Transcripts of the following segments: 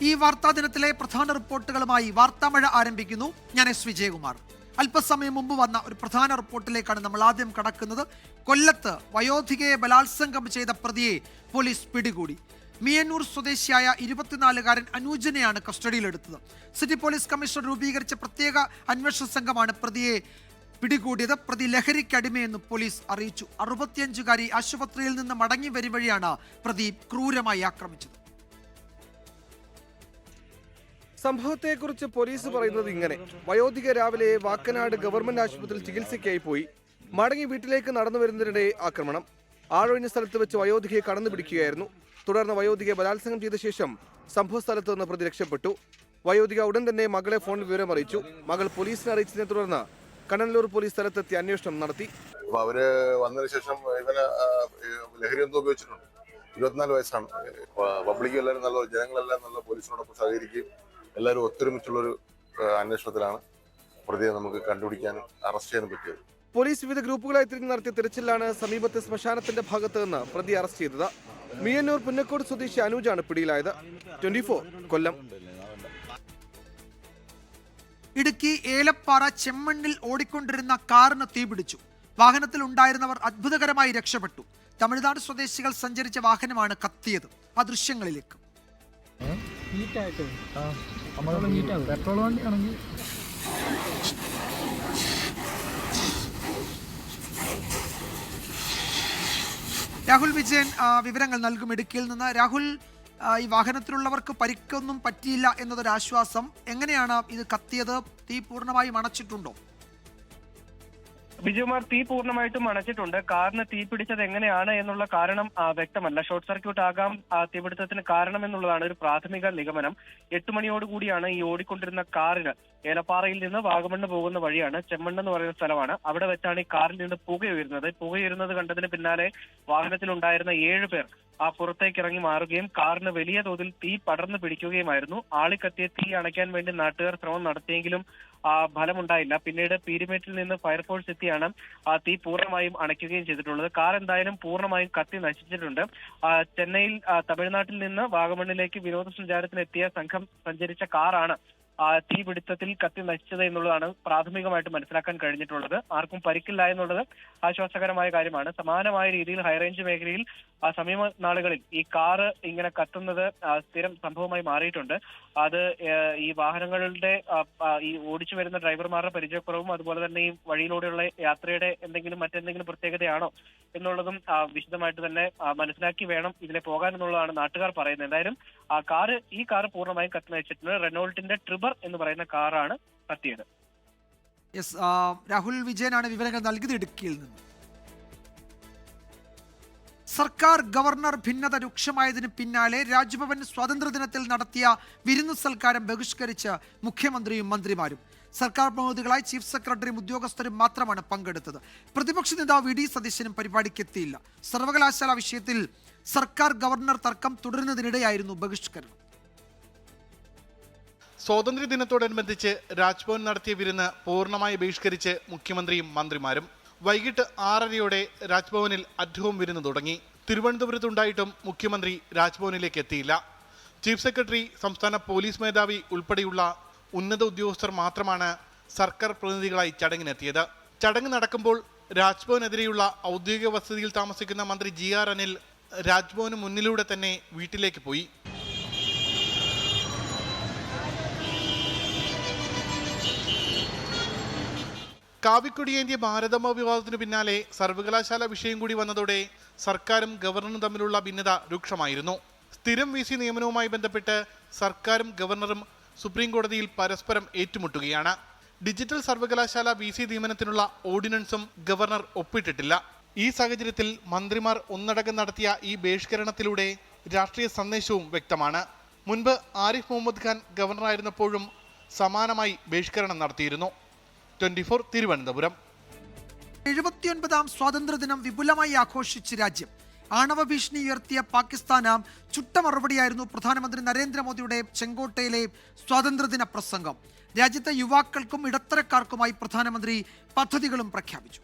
ഈ വാർത്താ ദിനത്തിലെ പ്രധാന റിപ്പോർട്ടുകളുമായി വാർത്താമഴ ആരംഭിക്കുന്നു. ഞാൻ എസ് വിജയകുമാർ. അല്പസമയം മുമ്പ് വന്ന ഒരു പ്രധാന റിപ്പോർട്ടിലേക്കാണ് നമ്മൾ ആദ്യം കടക്കുന്നത്. കൊല്ലത്ത് വയോധികയെ ബലാത്സംഗം ചെയ്ത പ്രതിയെ പോലീസ് പിടികൂടി. മിയന്നൂർ സ്വദേശിയായ 24-കാരൻ അനൂജിനെയാണ് കസ്റ്റഡിയിലെടുത്തത്. സിറ്റി പോലീസ് കമ്മീഷണർ രൂപീകരിച്ച പ്രത്യേക അന്വേഷണ സംഘമാണ് പ്രതിയെ പിടികൂടിയത്. പ്രതി ലഹരിക്കടിമയെന്ന് പോലീസ് അറിയിച്ചു. 65-കാരി ആശുപത്രിയിൽ നിന്ന് മടങ്ങി വരും വഴിയാണ് പ്രതി ക്രൂരമായി ആക്രമിച്ചത്. സംഭവത്തെക്കുറിച്ച് പോലീസ് പറയുന്നത് ഇങ്ങനെ: വയോധിക രാവിലെ വാക്കനാട് ഗവൺമെന്റ് ആശുപത്രിയിൽ ചികിത്സയ്ക്കായി പോയി. മടങ്ങി വീട്ടിലേക്ക് നടന്നു വരുന്നതിനിടെ ആക്രമണം. ആളൊഴിഞ്ഞ സ്ഥലത്ത് വെച്ച് വയോധികയെ കടന്നു പിടിക്കുകയായിരുന്നു. തുടർന്ന് വയോധികയെ ബലാത്സംഗം ചെയ്ത ശേഷം സംഭവ സ്ഥലത്ത് നിന്ന് പ്രതി രക്ഷപ്പെട്ടു. വയോധിക ഉടൻ തന്നെ മകളെ ഫോണിൽ വിവരം അറിയിച്ചു. മകൾ പോലീസിനെ അറിയിച്ചതിനെ തുടർന്ന് കണ്ണനല്ലൂർ പോലീസ് സ്ഥലത്തെത്തി അന്വേഷണം നടത്തി. അവര് വന്നതിന് ശേഷം ഇവന് ലഹരി എന്തോ ഉപയോഗിച്ചിട്ടുണ്ട്. 24 വയസ്സാണ്. പബ്ലിക് എല്ലാവരും നല്ല, ജനങ്ങളെല്ലാം നല്ല പോലീസിനോടൊപ്പം സഹകരിക്കുകയും എല്ലാവരും ഒത്തൊരുമിച്ചുള്ളൊരു അന്വേഷണത്തിലാണ് പ്രതിയെ നമുക്ക് കണ്ടുപിടിക്കാനും അറസ്റ്റ് ചെയ്യാനും പറ്റിയത്. പോലീസ് വിവിധ ഗ്രൂപ്പുകളായി തിരിഞ്ഞ് നടത്തിയ തിരച്ചിലാണ് സമീപത്തെ ശ്മശാനത്തിന്റെ ഭാഗത്ത് നിന്ന് പ്രതി അറസ്റ്റ് ചെയ്തത്. മിയന്നൂർ പുന്നക്കോട് സ്വദേശി അനൂജാണ് പിടിയിലായത്. 24 കൊല്ലം. ഇടുക്കി ഏലപ്പാറ ചെമ്മണ്ണിൽ ഓടിക്കൊണ്ടിരുന്ന കാറിന് തീപിടിച്ചു. വാഹനത്തിൽ ഉണ്ടായിരുന്നവർ അത്ഭുതകരമായി രക്ഷപ്പെട്ടു. തമിഴ്നാട് സ്വദേശികൾ സഞ്ചരിച്ച വാഹനമാണ് കത്തിയത്. ആ ദൃശ്യങ്ങളിലേക്ക്. പെട്രോൾ വണ്ടിയാണെങ്കിൽ രാഹുൽ വിജയൻ വിവരങ്ങൾ നൽകും ഇടുക്കിയിൽ നിന്ന്. രാഹുൽ, ഈ വാഹനത്തിലുള്ളവർക്ക് പരിക്കൊന്നും പറ്റിയില്ല എന്നതൊരാശ്വാസം. എങ്ങനെയാണ് ഇത് കത്തിയത്? തീ പൂർണ്ണമായും അണച്ചിട്ടുണ്ടോ? വിജയകുമാർ, തീ പൂർണ്ണമായിട്ടും അണച്ചിട്ടുണ്ട്. കാറിന് തീ പിടിച്ചത് എങ്ങനെയാണ് എന്നുള്ള കാരണം വ്യക്തമല്ല. ഷോർട്ട് സർക്യൂട്ട് ആകാം തീപിടുത്തത്തിന് കാരണം എന്നുള്ളതാണ് ഒരു പ്രാഥമിക നിഗമനം. 8 മണിയോടുകൂടിയാണ് ഈ ഓടിക്കൊണ്ടിരുന്ന കാറിന് ഏലപ്പാറയിൽ നിന്ന് വാഗമണ്ണ് പോകുന്ന വഴിയാണ്, ചെമ്മണ്ണ് എന്ന് പറയുന്ന സ്ഥലമാണ്, അവിടെ വെച്ചാണ് ഈ കാറിൽ നിന്ന് പുകയുയരുന്നത് കണ്ടതിന് പിന്നാലെ വാഹനത്തിലുണ്ടായിരുന്ന 7 പേർ പുറത്തേക്ക് ഇറങ്ങി മാറുകയും കാറിന് വലിയ തോതിൽ തീ പടർന്നു പിടിക്കുകയുമായിരുന്നു. ആളിക്കത്തിയ തീ അണയ്ക്കാൻ വേണ്ടി നാട്ടുകാർ ശ്രമം നടത്തിയെങ്കിലും ഫലമുണ്ടായില്ല. പിന്നീട് പീരുമേട്ടിൽ നിന്ന് ഫയർഫോഴ്സ് എത്തിയാണ് തീ പൂർണ്ണമായും അണയ്ക്കുകയും ചെയ്തിട്ടുള്ളത്. കാർ എന്തായാലും പൂർണ്ണമായും കത്തി നശിച്ചിട്ടുണ്ട്. ചെന്നൈയിൽ തമിഴ്നാട്ടിൽ നിന്ന് വാഗമണ്ണിലേക്ക് വിനോദസഞ്ചാരത്തിന് എത്തിയ സംഘം സഞ്ചരിച്ച കാറാണ് തീപിടുത്തത്തിൽ കത്തി നശിച്ചത് എന്നുള്ളതാണ് പ്രാഥമികമായിട്ട് മനസ്സിലാക്കാൻ കഴിഞ്ഞിട്ടുള്ളത്. ആർക്കും പരിക്കില്ല എന്നുള്ളത് ആശ്വാസകരമായ കാര്യമാണ്. സമാനമായ രീതിയിൽ ഹൈറേഞ്ച് മേഖലയിൽ സമീപ നാളുകളിൽ ഈ കാറ് ഇങ്ങനെ കത്തുന്നത് സ്ഥിരം സംഭവമായി മാറിയിട്ടുണ്ട്. അത് ഈ വാഹനങ്ങളുടെ ഈ ഓടിച്ചു വരുന്ന ഡ്രൈവർമാരുടെ പരിചയക്കുറവും അതുപോലെ തന്നെ ഈ വഴിയിലൂടെയുള്ള യാത്രയുടെ മറ്റെന്തെങ്കിലും പ്രത്യേകതയാണോ എന്നുള്ളതും വിശദമായിട്ട് തന്നെ മനസ്സിലാക്കി വേണം ഇതിലെ പോകാൻ എന്നുള്ളതാണ് നാട്ടുകാർ പറയുന്നത്. എന്തായാലും ഈ കാറ് പൂർണ്ണമായും കത്തി നശിച്ചിട്ടുണ്ട്. റെനോൾട്ടിന്റെ ട്രിബർ എന്ന് പറയുന്ന കാറാണ് കത്തിയത്. രാഹുൽ വിജയനാണ് വിവരങ്ങൾ നൽകിയത് ഇടുക്കിയിൽ നിന്ന്. സർക്കാർ ഗവർണർ ഭിന്നത രൂക്ഷമായതിന് പിന്നാലെ രാജ്ഭവൻ സ്വാതന്ത്ര്യദിനത്തിൽ നടത്തിയ വിരുന്നു സൽക്കാരം ബഹിഷ്കരിച്ച് മുഖ്യമന്ത്രിയും മന്ത്രിമാരും. സർക്കാർ പ്രതിനിധികളായി ചീഫ് സെക്രട്ടറിയും ഉദ്യോഗസ്ഥരും മാത്രമാണ് പങ്കെടുത്തത്. പ്രതിപക്ഷ നേതാവ് വി ഡി സതീശനും പരിപാടിക്കെത്തിയില്ല. സർവകലാശാല വിഷയത്തിൽ സർക്കാർ ഗവർണർ തർക്കം തുടരുന്നതിനിടെയായിരുന്നു ബഹിഷ്കരണം. സ്വാതന്ത്ര്യദിനത്തോടനുബന്ധിച്ച് രാജ്ഭവൻ നടത്തിയ വിരുന്ന് പൂർണ്ണമായി ബഹിഷ്കരിച്ച് മുഖ്യമന്ത്രിയും മന്ത്രിമാരും. വൈകിട്ട് 6:30യോടെ രാജ്ഭവനിൽ അറ്റ് വിരുന്ന് തുടങ്ങി. തിരുവനന്തപുരത്തുണ്ടായിട്ടും മുഖ്യമന്ത്രി രാജ്ഭവനിലേക്ക് എത്തിയില്ല. ചീഫ് സെക്രട്ടറി, സംസ്ഥാന പോലീസ് മേധാവി ഉൾപ്പെടെയുള്ള ഉന്നത ഉദ്യോഗസ്ഥർ മാത്രമാണ് സർക്കാർ പ്രതിനിധികളായി ചടങ്ങിനെത്തിയത്. ചടങ്ങ് നടക്കുമ്പോൾ രാജ്ഭവനെതിരെയുള്ള ഔദ്യോഗിക വസതിയിൽ താമസിക്കുന്ന മന്ത്രി GR അനിൽ രാജ്ഭവന് മുന്നിലൂടെ തന്നെ വീട്ടിലേക്ക് പോയി. കാവിക്കൊടിയേന്ത്യ ഭാരതമ്മ വിവാദത്തിനു പിന്നാലെ സർവകലാശാല വിഷയം കൂടി വന്നതോടെ സർക്കാരും ഗവർണറും തമ്മിലുള്ള ഭിന്നത രൂക്ഷമായിരുന്നു. സ്ഥിരം VC നിയമനവുമായി ബന്ധപ്പെട്ട് സർക്കാരും ഗവർണറും സുപ്രീം കോടതിയിൽ പരസ്പരം ഏറ്റുമുട്ടുകയാണ്. ഡിജിറ്റൽ സർവകലാശാല VC നിയമനത്തിനുള്ള ഓർഡിനൻസും ഗവർണർ ഒപ്പിട്ടിട്ടില്ല. ഈ സാഹചര്യത്തിൽ മന്ത്രിമാർ ഒന്നടങ്കം നടത്തിയ ഈ ബഹിഷ്കരണത്തിലൂടെ രാഷ്ട്രീയ സന്ദേശവും വ്യക്തമാണ്. മുൻപ് ആരിഫ് മുഹമ്മദ് ഖാൻ ഗവർണറായിരുന്നപ്പോഴും സമാനമായി ബഹിഷ്കരണം നടത്തിയിരുന്നു. 24 തിരുവനന്തപുരം. 79ാം സ്വാതന്ത്ര്യദിനം വിപുലമായി ആഘോഷിച്ച് രാജ്യം. ആണവ ഭീഷണി ഉയർത്തിയ പാകിസ്ഥാന് ചുട്ട മറുപടിയായിരുന്നു പ്രധാനമന്ത്രി നരേന്ദ്രമോദിയുടെ ചെങ്കോട്ടയിലെ സ്വാതന്ത്ര്യദിന പ്രസംഗം. രാജ്യത്തെ യുവാക്കൾക്കും ഇടത്തരക്കാർക്കുമായി പ്രധാനമന്ത്രി പദ്ധതികളും പ്രഖ്യാപിച്ചു.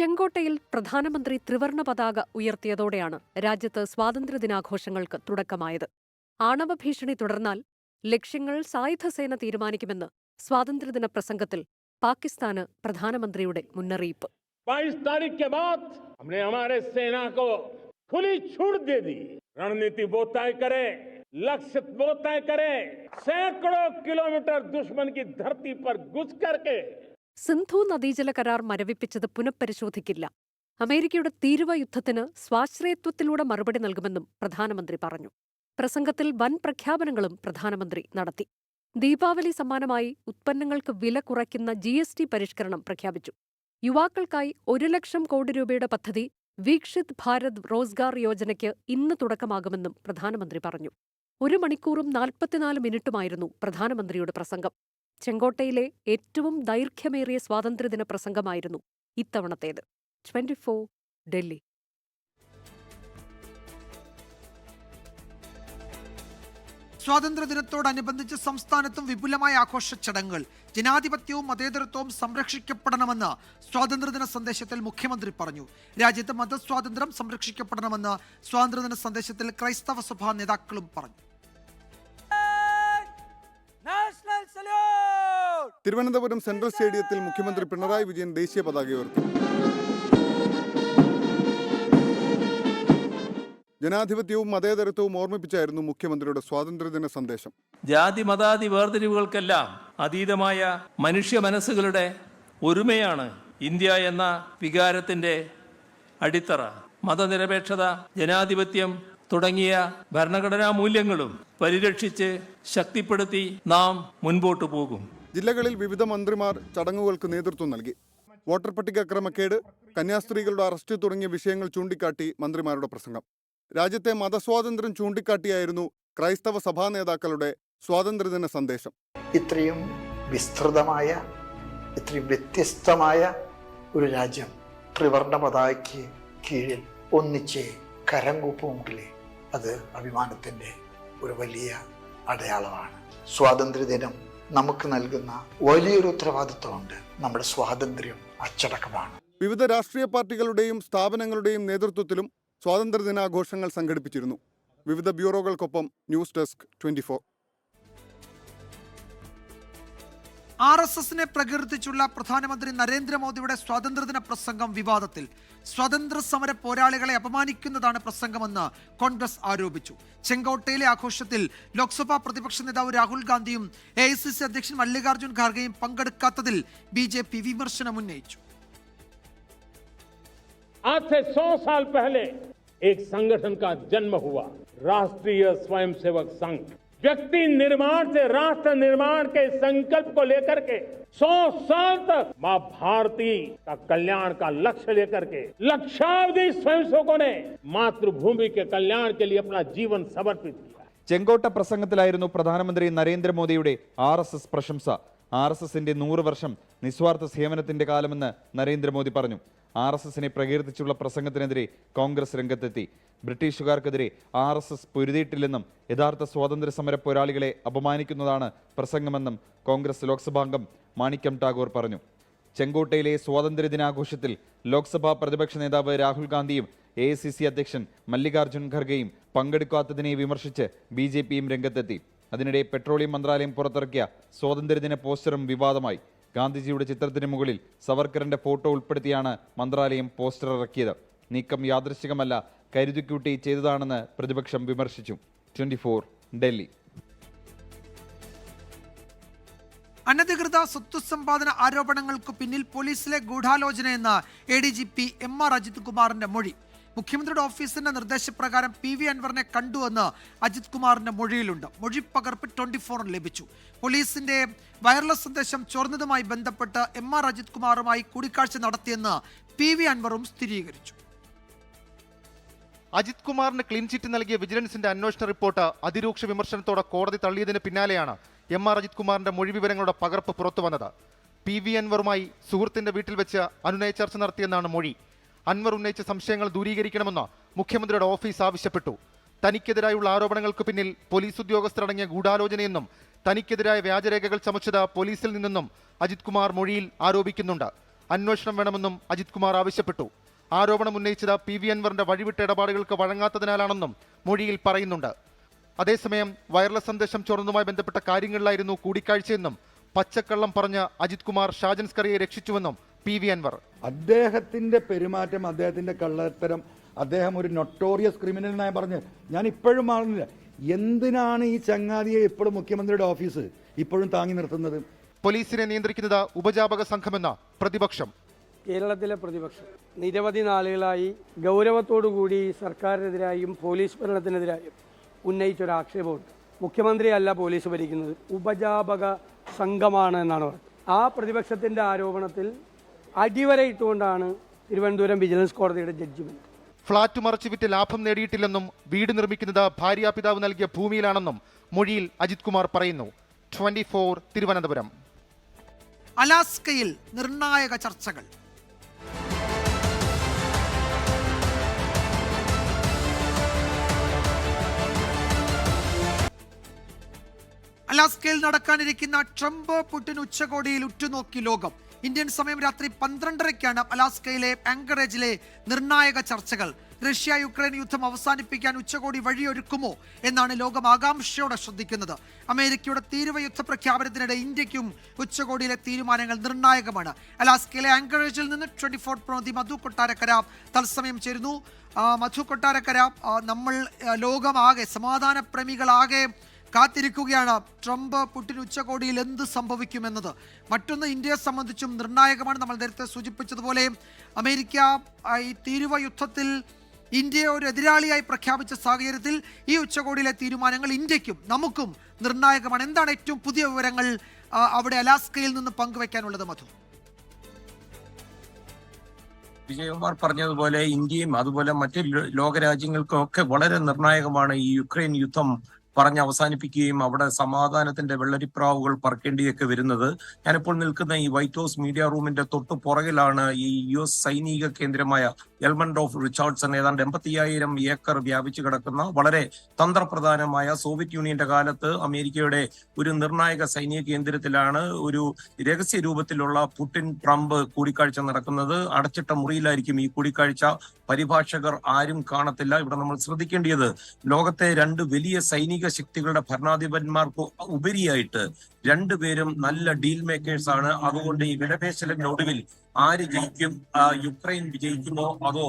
ചെങ്കോട്ടയിൽ പ്രധാനമന്ത്രി ത്രിവർണ പതാക ഉയർത്തിയതോടെയാണ് രാജ്യത്ത് സ്വാതന്ത്ര്യദിനാഘോഷങ്ങൾക്ക് തുടക്കമായത്. ആണവ ഭീഷണി തുടർന്നാൽ ലക്ഷ്യങ്ങൾ സായുധസേന തീരുമാനിക്കുമെന്ന് സ്വാതന്ത്ര്യദിന പ്രസംഗത്തിൽ പാകിസ്ഥാന് പ്രധാനമന്ത്രിയുടെ മുന്നറിയിപ്പ്. 22 तारीख के बाद हमने हमारे सेना को खुली छूट दे दी. रणनीति वो तय करे, लक्ष्य वो तय करे. सैकड़ों किलोमीटर दुश्मन की धरती पर घुस करके സിന്ധു നദീജല കരാർ മരവിപ്പിച്ചത് പുനഃപരിശോധിക്കില്ല. അമേരിക്കയുടെ തീരുവ യുദ്ധത്തിന് സ്വാശ്രയത്വത്തിലൂടെ മറുപടി നൽകുമെന്നും പ്രധാനമന്ത്രി പറഞ്ഞു. പ്രസംഗത്തിൽ വൻ പ്രഖ്യാപനങ്ങളും പ്രധാനമന്ത്രി നടത്തി. ദീപാവലി സമ്മാനമായി ഉത്പന്നങ്ങൾക്ക് വില കുറയ്ക്കുന്ന GST പരിഷ്കരണം പ്രഖ്യാപിച്ചു. യുവാക്കൾക്കായി 1 ലക്ഷം കോടി രൂപയുടെ പദ്ധതി വീക്ഷിത് ഭാരത് റോസ്ഗാർ യോജനയ്ക്ക് ഇന്ന് തുടക്കമാകുമെന്നും പ്രധാനമന്ത്രി പറഞ്ഞു. 1 മണിക്കൂറും 44 മിനിറ്റുമായിരുന്നു പ്രധാനമന്ത്രിയുടെ പ്രസംഗം. ചെങ്കോട്ടയിലെ ഏറ്റവും ദൈർഘ്യമേറിയ സ്വാതന്ത്ര്യദിന പ്രസംഗമായിരുന്നു ഇത്തവണത്തേത്. 24 ഡൽഹി. സ്വാതന്ത്ര്യദിനത്തോടനുബന്ധിച്ച് സംസ്ഥാനത്തും വിപുലമായ ആഘോഷ ചടങ്ങുകൾ. ജനാധിപത്യവും മതേതരത്വവും സംരക്ഷിക്കപ്പെടണമെന്ന് സ്വാതന്ത്ര്യദിന സന്ദേശത്തിൽ മുഖ്യമന്ത്രി പറഞ്ഞു. രാജ്യത്ത് മതസ്വാതന്ത്ര്യം സംരക്ഷിക്കപ്പെടണമെന്ന് സ്വാതന്ത്ര്യദിന സന്ദേശത്തിൽ ക്രൈസ്തവ സഭാ നേതാക്കളും പറഞ്ഞു. തിരുവനന്തപുരം സെൻട്രൽ സ്റ്റേഡിയത്തിൽ മുഖ്യമന്ത്രി പിണറായി വിജയൻ ദേശീയ പതാക ഉയർത്തി. ജനാധിപത്യവും മതേതരത്വവും ഓർമ്മിപ്പിച്ചായിരുന്നു മുഖ്യമന്ത്രിയുടെ സ്വാതന്ത്ര്യദിന സന്ദേശം. ജാതി മതാതി വേർതിരിവുകൾക്കെല്ലാം അതീതമായ മനുഷ്യ മനസ്സുകളുടെ ഒരുമയാണ് ഇന്ത്യ എന്ന വികാരത്തിന്റെ അടിത്തറ. മതനിരപേക്ഷത, ജനാധിപത്യം തുടങ്ങിയ ഭരണഘടനാ മൂല്യങ്ങളും പരിരക്ഷിച്ച് ശക്തിപ്പെടുത്തി നാം മുൻപോട്ടു പോകും. ജില്ലകളിൽ വിവിധ മന്ത്രിമാർ ചടങ്ങുകൾക്ക് നേതൃത്വം നൽകി. വോട്ടർ പട്ടിക ക്രമക്കേട്, കന്യാസ്ത്രീകളുടെ അറസ്റ്റ് തുടങ്ങിയ വിഷയങ്ങൾ ചൂണ്ടിക്കാട്ടി മന്ത്രിമാരുടെ പ്രസംഗം. രാജ്യത്തെ മതസ്വാതന്ത്ര്യം ചൂണ്ടിക്കാട്ടിയായിരുന്നു ക്രൈസ്തവ സഭാ നേതാക്കളുടെ സ്വാതന്ത്ര്യദിന സന്ദേശം. ഇത്രയും വിസ്തൃതമായ, ഇത്രയും വ്യത്യസ്തമായ ഒരു രാജ്യം ത്രിവർണ പതാകയ്ക്ക് കീഴിൽ ഒന്നിച്ച് കരം കൂപ്പുമുട്ടില്ലേ, അത് അഭിമാനത്തിൻ്റെ ഒരു വലിയ അടയാളമാണ്. സ്വാതന്ത്ര്യദിനം നമുക്ക് നൽകുന്ന വലിയൊരു ഉത്തരവാദിത്വമുണ്ട്. നമ്മുടെ സ്വാതന്ത്ര്യം അച്ചടക്കമാണ്. വിവിധ രാഷ്ട്രീയ പാർട്ടികളുടെയും സ്ഥാപനങ്ങളുടെയും നേതൃത്വത്തിലും സ്വാതന്ത്ര്യദിനാഘോഷങ്ങൾ സംഘടിപ്പിച്ചിരുന്നു. വിവിധ ബ്യൂറോകൾക്കൊപ്പം ന്യൂസ് ഡെസ്ക് 24. RSSനെ പ്രകീർത്തിച്ചുള്ള പ്രധാനമന്ത്രി നരേന്ദ്രമോദിയുടെ സ്വാതന്ത്ര്യദിന പ്രസംഗം വിവാദത്തിൽ. സ്വാതന്ത്ര്യ സമര പോരാളികളെ അപമാനിക്കുന്നതാണ് പ്രസംഗമെന്ന് കോൺഗ്രസ് ആരോപിച്ചു. ചെങ്കോട്ടയിലെ ആഘോഷത്തിൽ ലോക്സഭാ പ്രതിപക്ഷ നേതാവ് രാഹുൽ ഗാന്ധിയും AICC അധ്യക്ഷൻ മല്ലികാർജ്ജുൻ ഖാർഗെയും പങ്കെടുക്കാത്തതിൽ BJP വിമർശനം ഉന്നയിച്ചു. आज से 100 साल पहले एक संगठन का जन्म हुआ, राष्ट्रीय स्वयंसेवक संघ. व्यक्ति निर्माण से राष्ट्र निर्माण के संकल्प को लेकर के 100 साल तक मां भारती का कल्याण का लक्ष्य लेकर के लक्षावधि स्वयंसेवकों ने मातृभूमि के कल्याण के लिए अपना जीवन समर्पित किया. ചെങ്കോട്ട പ്രസംഗത്തിലായിരുന്നു പ്രധാനമന്ത്രി നരേന്ദ്രമോദിയുടെ RSS പ്രശംസ. RSSന്റെ 100 വർഷം നിസ്വാർത്ഥ സേവനത്തിന്റെ കാലമെന്ന് നരേന്ദ്രമോദി പറഞ്ഞു. RSSനെ പ്രകീർത്തിച്ചുള്ള പ്രസംഗത്തിനെതിരെ കോൺഗ്രസ് രംഗത്തെത്തി. ബ്രിട്ടീഷുകാർക്കെതിരെ RSS പൊരുതിയിട്ടില്ലെന്നും യഥാർത്ഥ സ്വാതന്ത്ര്യ സമര പോരാളികളെ അപമാനിക്കുന്നതാണ് പ്രസംഗമെന്നും കോൺഗ്രസ് ലോക്സഭാംഗം മാണിക്യം ടാഗോർ പറഞ്ഞു. ചെങ്കോട്ടയിലെ സ്വാതന്ത്ര്യദിനാഘോഷത്തിൽ ലോക്സഭാ പ്രതിപക്ഷ നേതാവ് രാഹുൽ ഗാന്ധിയും AICC അധ്യക്ഷൻ മല്ലികാർജ്ജുൻ ഖർഗെയും പങ്കെടുക്കാത്തതിനെ വിമർശിച്ച് BJPയും രംഗത്തെത്തി. അതിനിടെ പെട്രോളിയം മന്ത്രാലയം പുറത്തിറക്കിയ സ്വാതന്ത്ര്യദിന പോസ്റ്ററും വിവാദമായി. ഗാന്ധിജിയുടെ ചിത്രത്തിന് മുകളിൽ സവർക്കറിന്റെ ഫോട്ടോ ഉൾപ്പെടുത്തിയാണ് മന്ത്രാലയം പോസ്റ്റർ ഇറക്കിയത്. നീക്കം യാദൃശ്ചികമല്ല, കരുതിക്കൂട്ടി ചെയ്തതാണെന്ന് പ്രതിപക്ഷം വിമർശിച്ചു. 24 ഡൽഹി. അനധികൃത സ്വത്ത് സമ്പാദന ആരോപണങ്ങൾക്ക് പിന്നിൽ പോലീസിലെ ഗൂഢാലോചനയെന്ന് ADGP MR അജിത് കുമാറിന്റെ മൊഴി. മുഖ്യമന്ത്രിയുടെ ഓഫീസിന്റെ നിർദ്ദേശപ്രകാരം PV അൻവറിനെ കണ്ടുവെന്ന് അജിത് കുമാറിന്റെ മൊഴിയിലുണ്ട്. മൊഴി പകർപ്പ് 24 ലഭിച്ചു. പോലീസിന്റെ വയർലെസ് സന്ദേശം ചോർന്നതുമായി ബന്ധപ്പെട്ട് MR അജിത് കുമാറുമായി കൂടിക്കാഴ്ച നടത്തിയെന്ന് PV അൻവറും സ്ഥിരീകരിച്ചു. അജിത് കുമാറിന് ക്ലീൻ ചിറ്റ് നൽകിയ വിജിലൻസിന്റെ അന്വേഷണ റിപ്പോർട്ട് അതിരൂക്ഷ വിമർശനത്തോടെ കോടതി തള്ളിയതിന് പിന്നാലെയാണ് MR അജിത് കുമാറിന്റെ മൊഴി വിവരങ്ങളുടെ പകർപ്പ് പുറത്തു വന്നത്. PV അൻവറുമായി സുഹൃത്തിന്റെ വീട്ടിൽ വെച്ച് അനുനയ ചർച്ച നടത്തിയെന്നാണ് മൊഴി. അൻവർ ഉന്നയിച്ച സംശയങ്ങൾ ദൂരീകരിക്കണമെന്ന് മുഖ്യമന്ത്രിയുടെ ഓഫീസ് ആവശ്യപ്പെട്ടു. തനിക്കെതിരായുള്ള ആരോപണങ്ങൾക്ക് പിന്നിൽ പോലീസ് ഉദ്യോഗസ്ഥരടങ്ങിയ ഗൂഢാലോചനയെന്നും തനിക്കെതിരായ വ്യാജരേഖകൾ ചമച്ചത് പോലീസിൽ നിന്നെന്നും അജിത് കുമാർ മൊഴിയിൽ ആരോപിക്കുന്നുണ്ട്. അന്വേഷണം വേണമെന്നും അജിത് കുമാർ ആവശ്യപ്പെട്ടു. ആരോപണം ഉന്നയിച്ചത് PV അൻവറിന്റെ വഴിവിട്ട ഇടപാടുകൾക്ക് വഴങ്ങാത്തതിനാലാണെന്നും മൊഴിയിൽ പറയുന്നുണ്ട്. അതേസമയം വയർലെസ് സന്ദേശം ചോർന്നതുമായി ബന്ധപ്പെട്ട കാര്യങ്ങളിലായിരുന്നു കൂടിക്കാഴ്ചയെന്നും പച്ചക്കള്ളം പറഞ്ഞ അജിത് കുമാർ ഷാജൻ സ്കറിയെ രക്ഷിച്ചുവെന്നും PV അൻവർ. അദ്ദേഹത്തിന്റെ പെരുമാറ്റം, അദ്ദേഹത്തിന്റെ കള്ളത്തരം, അദ്ദേഹം ഒരു നൊട്ടോറിയസ് ക്രിമിനലിനായി പറഞ്ഞ് ഞാൻ ഇപ്പോഴും മാറുന്നില്ല. എന്തിനാണ് ഈ ചങ്ങാതിയെ ഇപ്പോഴും മുഖ്യമന്ത്രിയുടെ ഓഫീസ് ഇപ്പോഴും താങ്ങി നിർത്തുന്നത്? പോലീസിനെ നിയന്ത്രിക്കുന്നത് ഉപജാപക സംഘമെന്ന പ്രതിപക്ഷം. കേരളത്തിലെ പ്രതിപക്ഷം നിരവധി നാളുകളായി ഗൗരവത്തോടുകൂടി സർക്കാരിനെതിരായും പോലീസ് ഭരണത്തിനെതിരായും ഉന്നയിച്ചൊരു ആക്ഷേപമുണ്ട്. മുഖ്യമന്ത്രിയല്ല പോലീസ് ഭരിക്കുന്നത്, ഉപജാപക സംഘമാണ് എന്നാണ് പറഞ്ഞത്. ആ പ്രതിപക്ഷത്തിൻ്റെ ആരോപണത്തിൽ അടിവരയിട്ടുകൊണ്ടാണ് തിരുവനന്തപുരം വിജിലൻസ് കോടതിയുടെ ജഡ്ജിമെന്റ്. ഫ്ളാറ്റ് മറച്ചുവിറ്റ് ലാഭം നേടിയിട്ടില്ലെന്നും വീട് നിർമ്മിക്കുന്നത് ഭാര്യാപിതാവ് നൽകിയ ഭൂമിയിലാണെന്നും മൊഴിയിൽ അജിത് കുമാർ പറയുന്നു. 24 തിരുവനന്തപുരം. അലാസ്കയിൽ നിർണായക ചർച്ചകൾ. അലാസ്കയിൽ നടക്കാനിരിക്കുന്ന ട്രംപ് പുടിൻ ഉച്ചകോടിയിൽ ഉറ്റുനോക്കി ലോകം. ഇന്ത്യൻ സമയം രാത്രി 12:30-ക്കാണ് അലാസ്കയിലെ ആങ്കറേജിലെ നിർണായക ചർച്ചകൾ. റഷ്യ യുക്രൈൻ യുദ്ധം അവസാനിപ്പിക്കാൻ ഉച്ചകോടി വഴിയൊരുക്കുമോ എന്നാണ് ലോകം ആകാംക്ഷയോടെ ശ്രദ്ധിക്കുന്നത്. അമേരിക്കയുടെ തീരുവ യുദ്ധ പ്രഖ്യാപനത്തിനിടെ ഇന്ത്യക്കും ഉച്ചകോടിയിലെ തീരുമാനങ്ങൾ നിർണായകമാണ്. അലാസ്കയിലെ ആങ്കറേജിൽ നിന്ന് 24 പ്രതിനിധി മധു കൊട്ടാരക്കര തത്സമയം ചേരുന്നു. മധു കൊട്ടാരക്കര, നമ്മൾ ലോകമാകെ, സമാധാന പ്രേമികളാകെ കാത്തിരിക്കുകയാണ് ട്രംപ് പുടിൻ ഉച്ചകോടിയിൽ എന്ത് സംഭവിക്കുമെന്നത്. മറ്റൊന്ന് ഇന്ത്യയെ സംബന്ധിച്ചും നിർണായകമാണ്. നമ്മൾ നേരത്തെ സൂചിപ്പിച്ചതുപോലെ അമേരിക്ക ഈ തീരുവ യുദ്ധത്തിൽ ഇന്ത്യയെ ഒരു എതിരാളിയായി പ്രഖ്യാപിച്ച സാഹചര്യത്തിൽ ഈ ഉച്ചകോടിയിലെ തീരുമാനങ്ങൾ ഇന്ത്യക്കും നമുക്കും നിർണായകമാണ്. എന്താണ് ഏറ്റവും പുതിയ വിവരങ്ങൾ അവിടെ അലാസ്കയിൽ നിന്ന് പങ്കുവെക്കാനുള്ളത് മധു? വിജയകുമാർ പറഞ്ഞതുപോലെ ഇന്ത്യയും അതുപോലെ മറ്റ് ലോകരാജ്യങ്ങൾക്കും ഒക്കെ വളരെ നിർണായകമാണ് ഈ യുക്രൈൻ യുദ്ധം പറഞ്ഞ് അവസാനിപ്പിക്കുകയും അവിടെ സമാധാനത്തിന്റെ വെള്ളരിപ്രാവുകൾ പറക്കേണ്ടിയൊക്കെ വരുന്നത്. ഞാനിപ്പോൾ നിൽക്കുന്ന ഈ വൈറ്റ് ഹൗസ് മീഡിയ റൂമിന്റെ തൊട്ടു പുറകിലാണ് ഈ US സൈനിക കേന്ദ്രമായ എൽമണ്ട് ഓഫ് റിച്ചാർഡ്സൺ. ഏതാണ്ട് 85,000 ഏക്കർ വ്യാപിച്ചു കിടക്കുന്ന വളരെ തന്ത്രപ്രധാനമായ സോവിയറ്റ് യൂണിയന്റെ കാലത്ത് അമേരിക്കയുടെ ഒരു നിർണായക സൈനിക കേന്ദ്രത്തിലാണ് ഒരു രഹസ്യ രൂപത്തിലുള്ള പുടിൻ ട്രംപ് കൂടിക്കാഴ്ച നടക്കുന്നത്. അടച്ചിട്ട മുറിയിലായിരിക്കും ഈ കൂടിക്കാഴ്ച. പരിഭാഷകർ ആരും കാണത്തില്ല. ഇവിടെ നമ്മൾ ശ്രദ്ധിക്കേണ്ടത് ലോകത്തെ രണ്ട് വലിയ സൈനിക ശക്തികളുടെ ഭരണാധിപന്മാർക്ക് ഉപരിയായിട്ട് രണ്ടുപേരും നല്ല ഡീൽ മേക്കേഴ്സ് ആണ്. അതുകൊണ്ട് ഈ വിലപേശലിനൊടുവിൽ ആര് ജയിക്കും, യുക്രൈൻ വിജയിക്കുമോ അതോ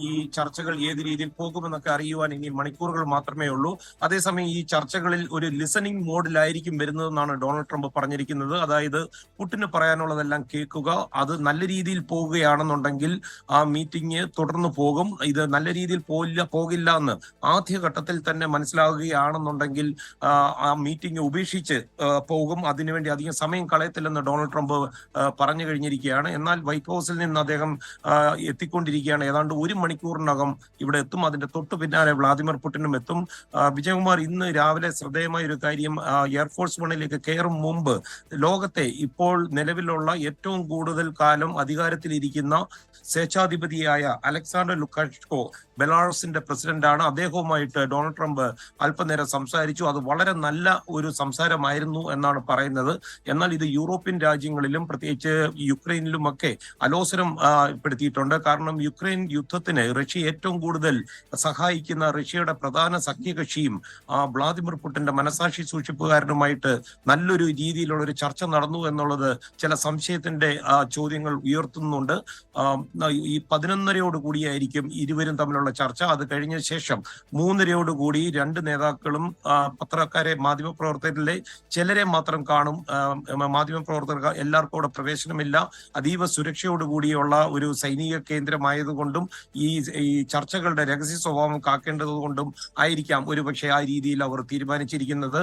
ഈ ചർച്ചകൾ ഏത് രീതിയിൽ പോകുമെന്നൊക്കെ അറിയുവാൻ ഇനി മണിക്കൂറുകൾ മാത്രമേ ഉള്ളൂ. അതേസമയം ഈ ചർച്ചകളിൽ ഒരു ലിസണിംഗ് മോഡിലായിരിക്കും വരുന്നതെന്നാണ് ഡൊണാൾഡ് ട്രംപ് പറഞ്ഞിരിക്കുന്നത്. അതായത് പുടിന് പറയാനുള്ളതെല്ലാം കേൾക്കുക, അത് നല്ല രീതിയിൽ പോകുകയാണെന്നുണ്ടെങ്കിൽ ആ മീറ്റിംഗ് തുടർന്ന് പോകും. ഇത് നല്ല രീതിയിൽ പോകില്ല എന്ന് ആദ്യഘട്ടത്തിൽ തന്നെ മനസ്സിലാകുകയാണെന്നുണ്ടെങ്കിൽ ആ മീറ്റിംഗ് ഉപേക്ഷിച്ച് പോകും. അതിനുവേണ്ടി അധികം സമയം കളയത്തില്ലെന്ന് ഡൊണാൾഡ് ട്രംപ് പറഞ്ഞു കഴിഞ്ഞിരിക്കുകയാണ്. എന്നാൽ വൈറ്റ് ഹൗസിൽ നിന്ന് അദ്ദേഹം എത്തിക്കൊണ്ടിരിക്കുകയാണ്. ഏതാണ്ട് 1 മണിക്കൂറിനകം ഇവിടെ എത്തും. അതിന്റെ തൊട്ടു പിന്നാലെ വ്ളാദിമിർ പുടിനും എത്തും. വിജയകുമാർ, ഇന്ന് രാവിലെ ശ്രദ്ധേയമായ ഒരു കാര്യം, എയർഫോഴ്സ് വണ്ണിലേക്ക് കയറും മുമ്പ് ലോകത്തെ ഇപ്പോൾ നിലവിലുള്ള ഏറ്റവും കൂടുതൽ കാലം അധികാരത്തിലിരിക്കുന്ന സ്വേച്ഛാധിപതിയായ അലക്സാണ്ടർ ലുക്കാഷെൻകോ ബെലാറസിന്റെ പ്രസിഡന്റാണ്. അദ്ദേഹവുമായിട്ട് ഡൊണാൾഡ് ട്രംപ് അല്പനേരം സംസാരിച്ചു. അത് വളരെ നല്ല ഒരു സംസാരമായിരുന്നു എന്നാണ് പറയുന്നത്. എന്നാൽ ഇത് യൂറോപ്യൻ രാജ്യങ്ങളിലും പ്രത്യേകിച്ച് യുക്രൈനിലുമൊക്കെ അലോസരം പെടുത്തിയിട്ടുണ്ട്. കാരണം യുക്രൈൻ യുദ്ധത്തിന് റഷ്യ ഏറ്റവും കൂടുതൽ സഹായിക്കുന്ന റഷ്യയുടെ പ്രധാന സഖ്യകക്ഷിയും വ്ളാദിമിർ പുടിന്റെ മനസാക്ഷി സൂക്ഷിപ്പുകാരനുമായിട്ട് നല്ലൊരു രീതിയിലുള്ള ഒരു ചർച്ച നടന്നു എന്നുള്ളത് ചില സംശയത്തിന്റെ ചോദ്യങ്ങൾ ഉയർത്തുന്നുണ്ട്. ഈ 11:30 കൂടിയായിരിക്കും ഇരുവരും തമ്മിലുള്ള ചർച്ച. അത് കഴിഞ്ഞ ശേഷം 3:30 രണ്ട് നേതാക്കളും പത്രക്കാരെ, മാധ്യമപ്രവർത്തകരിലെ ചിലരെ മാത്രം കാണും. മാധ്യമപ്രവർത്തകർക്ക് എല്ലാവർക്കും അവിടെ പ്രവേശനമില്ല. അതീവ സുരക്ഷയോടുകൂടിയുള്ള ഒരു സൈനിക കേന്ദ്രമായതുകൊണ്ടും ഈ ചർച്ചകളുടെ രഹസ്യ സ്വഭാവം കാക്കേണ്ടതുകൊണ്ടും ആയിരിക്കാം ഒരുപക്ഷെ ആ രീതിയിൽ അവർ തീരുമാനിച്ചിരിക്കുന്നത്.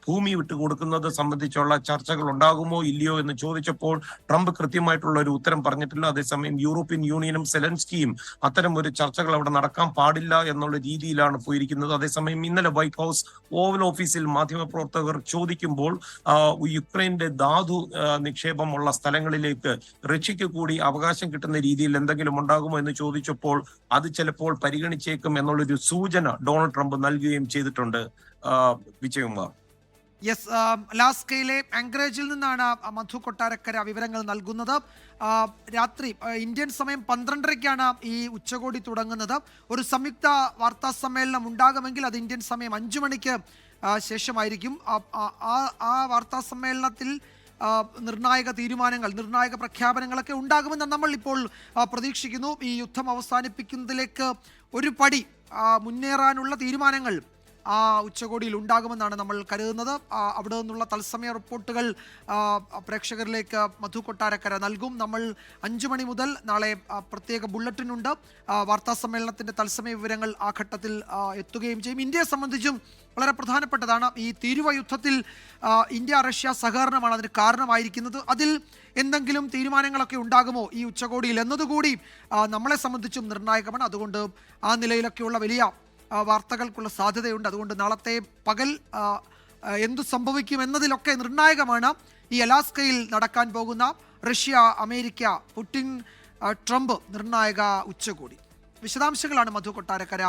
ഭൂമി വിട്ടുകൊടുക്കുന്നത് സംബന്ധിച്ചുള്ള ചർച്ചകൾ ഉണ്ടാകുമോ ഇല്ലയോ എന്ന് ചോദിച്ചപ്പോൾ ട്രംപ് കൃത്യമായിട്ടുള്ള ഒരു ഉത്തരം പറഞ്ഞിട്ടില്ല. അതേസമയം യൂറോപ്യൻ യൂണിയനും സെലൻസ്കിയും അത്തരം ഒരു ചർച്ചകൾ അവിടെ നടക്കാൻ പാടില്ല എന്നുള്ള രീതിയിലാണ് പോയിരിക്കുന്നത്. അതേസമയം ഇന്നലെ വൈറ്റ് ഹൗസ് ഓവൽ ഓഫീസിൽ മാധ്യമപ്രവർത്തകർ ചോദിക്കുമ്പോൾ യുക്രൈന്റെ ധാതു നിക്ഷേപമുള്ള സ്ഥലങ്ങളിലേക്ക് റഷ്യക്ക് കൂടി അവകാശം കിട്ടുന്ന രീതിയിൽ എന്തെങ്കിലും ഉണ്ടാകുമോ എന്ന് ചോദിച്ചപ്പോൾ അത് ചിലപ്പോൾ പരിഗണിച്ചേക്കും എന്നുള്ളൊരു സൂചന ഡൊണാൾഡ് ട്രംപ് നൽകുകയും ചെയ്തിട്ടുണ്ട്. വിജയകുമാർ, യെസ്, അലാസ്കയിലെ ആങ്കറേജിൽ നിന്നാണ് മധു കൊട്ടാരക്കര വിവരങ്ങൾ നൽകുന്നത്. രാത്രി ഇന്ത്യൻ സമയം 12:30-ക്കാണ് ഈ ഉച്ചകോടി തുടങ്ങുന്നത്. ഒരു സംയുക്ത വാർത്താ സമ്മേളനം ഉണ്ടാകുമെങ്കിൽ അത് ഇന്ത്യൻ സമയം 5 മണിക്ക് ശേഷമായിരിക്കും. ആ വാർത്താ സമ്മേളനത്തിൽ നിർണായക തീരുമാനങ്ങൾ, നിർണായക പ്രഖ്യാപനങ്ങളൊക്കെ ഉണ്ടാകുമെന്ന് നമ്മൾ ഇപ്പോൾ പ്രതീക്ഷിക്കുന്നു. ഈ യുദ്ധം അവസാനിപ്പിക്കുന്നതിലേക്ക് ഒരു പടി മുന്നേറാനുള്ള തീരുമാനങ്ങൾ ആ ഉച്ചകോടിയിൽ ഉണ്ടാകുമെന്നാണ് നമ്മൾ കരുതുന്നത്. അവിടെ നിന്നുള്ള തത്സമയ റിപ്പോർട്ടുകൾ പ്രേക്ഷകരിലേക്ക് മധു കൊട്ടാരക്കര നൽകും. നമ്മൾ 5 മണി മുതൽ നാളെ പ്രത്യേക ബുള്ളറ്റിനുണ്ട്. വാർത്താ സമ്മേളനത്തിൻ്റെ തത്സമയ വിവരങ്ങൾ ആ ഘട്ടത്തിൽ എത്തുകയും ചെയ്യും. ഇന്ത്യയെ സംബന്ധിച്ചും വളരെ പ്രധാനപ്പെട്ടതാണ്. ഈ തീരുവ യുദ്ധത്തിൽ ഇന്ത്യ റഷ്യ സഹകരണമാണ് അതിന് കാരണമായിരിക്കുന്നത്. അതിൽ എന്തെങ്കിലും തീരുമാനങ്ങളൊക്കെ ഉണ്ടാകുമോ ഈ ഉച്ചകോടിയിൽ എന്നതുകൂടി നമ്മളെ സംബന്ധിച്ചും നിർണായകമാണ്. അതുകൊണ്ട് ആ നിലയിലൊക്കെയുള്ള വലിയ വാർത്തകൾക്കുള്ള സാധ്യതയുണ്ട്. അതുകൊണ്ട് നാളത്തെ പകൽ എന്തു സംഭവിക്കും എന്നതിലൊക്കെ നിർണായകമാണ് ഈ അലാസ്കയിൽ നടക്കാൻ പോകുന്ന റഷ്യ, അമേരിക്ക, പുടിൻ, ട്രംപ് നിർണായക ഉച്ചകോടി. വിശദാംശങ്ങളാണ് മധു കൊട്ടാരക്കര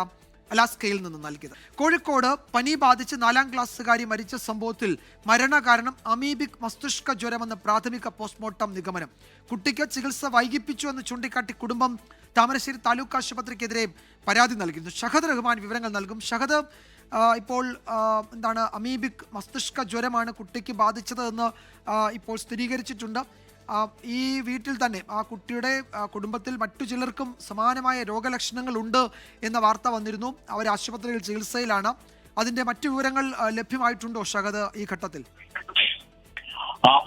അലാസ്കയിൽ നിന്ന് നൽകിയത്. കോഴിക്കോട് പനി ബാധിച്ച് 4ാം ക്ലാസ്സുകാരി മരിച്ച സംഭവത്തിൽ മരണകാരണം അമീബിക് മസ്തിഷ്ക ജ്വരമെന്ന് പ്രാഥമിക പോസ്റ്റ്മോർട്ടം നിഗമനം. കുട്ടിക്ക് ചികിത്സ വൈകിപ്പിച്ചു എന്ന് ചൂണ്ടിക്കാട്ടി കുടുംബം താമരശ്ശേരി താലൂക്ക് ആശുപത്രിക്കെതിരെ പരാതി നൽകിയിരുന്നു. ഷഹദ് റഹ്മാൻ വിവരങ്ങൾ നൽകും. ഷഹദ്, ഇപ്പോൾ എന്താണ് അമീബിക് മസ്തിഷ്ക ജ്വരമാണ് കുട്ടിക്ക് ബാധിച്ചത് എന്ന് ഇപ്പോൾ സ്ഥിരീകരിച്ചിട്ടുണ്ട്. ഈ വീട്ടിൽ തന്നെ ആ കുട്ടിയുടെ കുടുംബത്തിൽ മറ്റു ചിലർക്കും സമാനമായ രോഗലക്ഷണങ്ങൾ ഉണ്ട് എന്ന വാർത്ത വന്നിരുന്നു. അവർ ആശുപത്രിയിൽ ചികിത്സയിലാണ്. അതിന്റെ മറ്റു വിവരങ്ങൾ ലഭ്യമായിട്ടുണ്ടോ ഷഹദ് ഈ ഘട്ടത്തിൽ?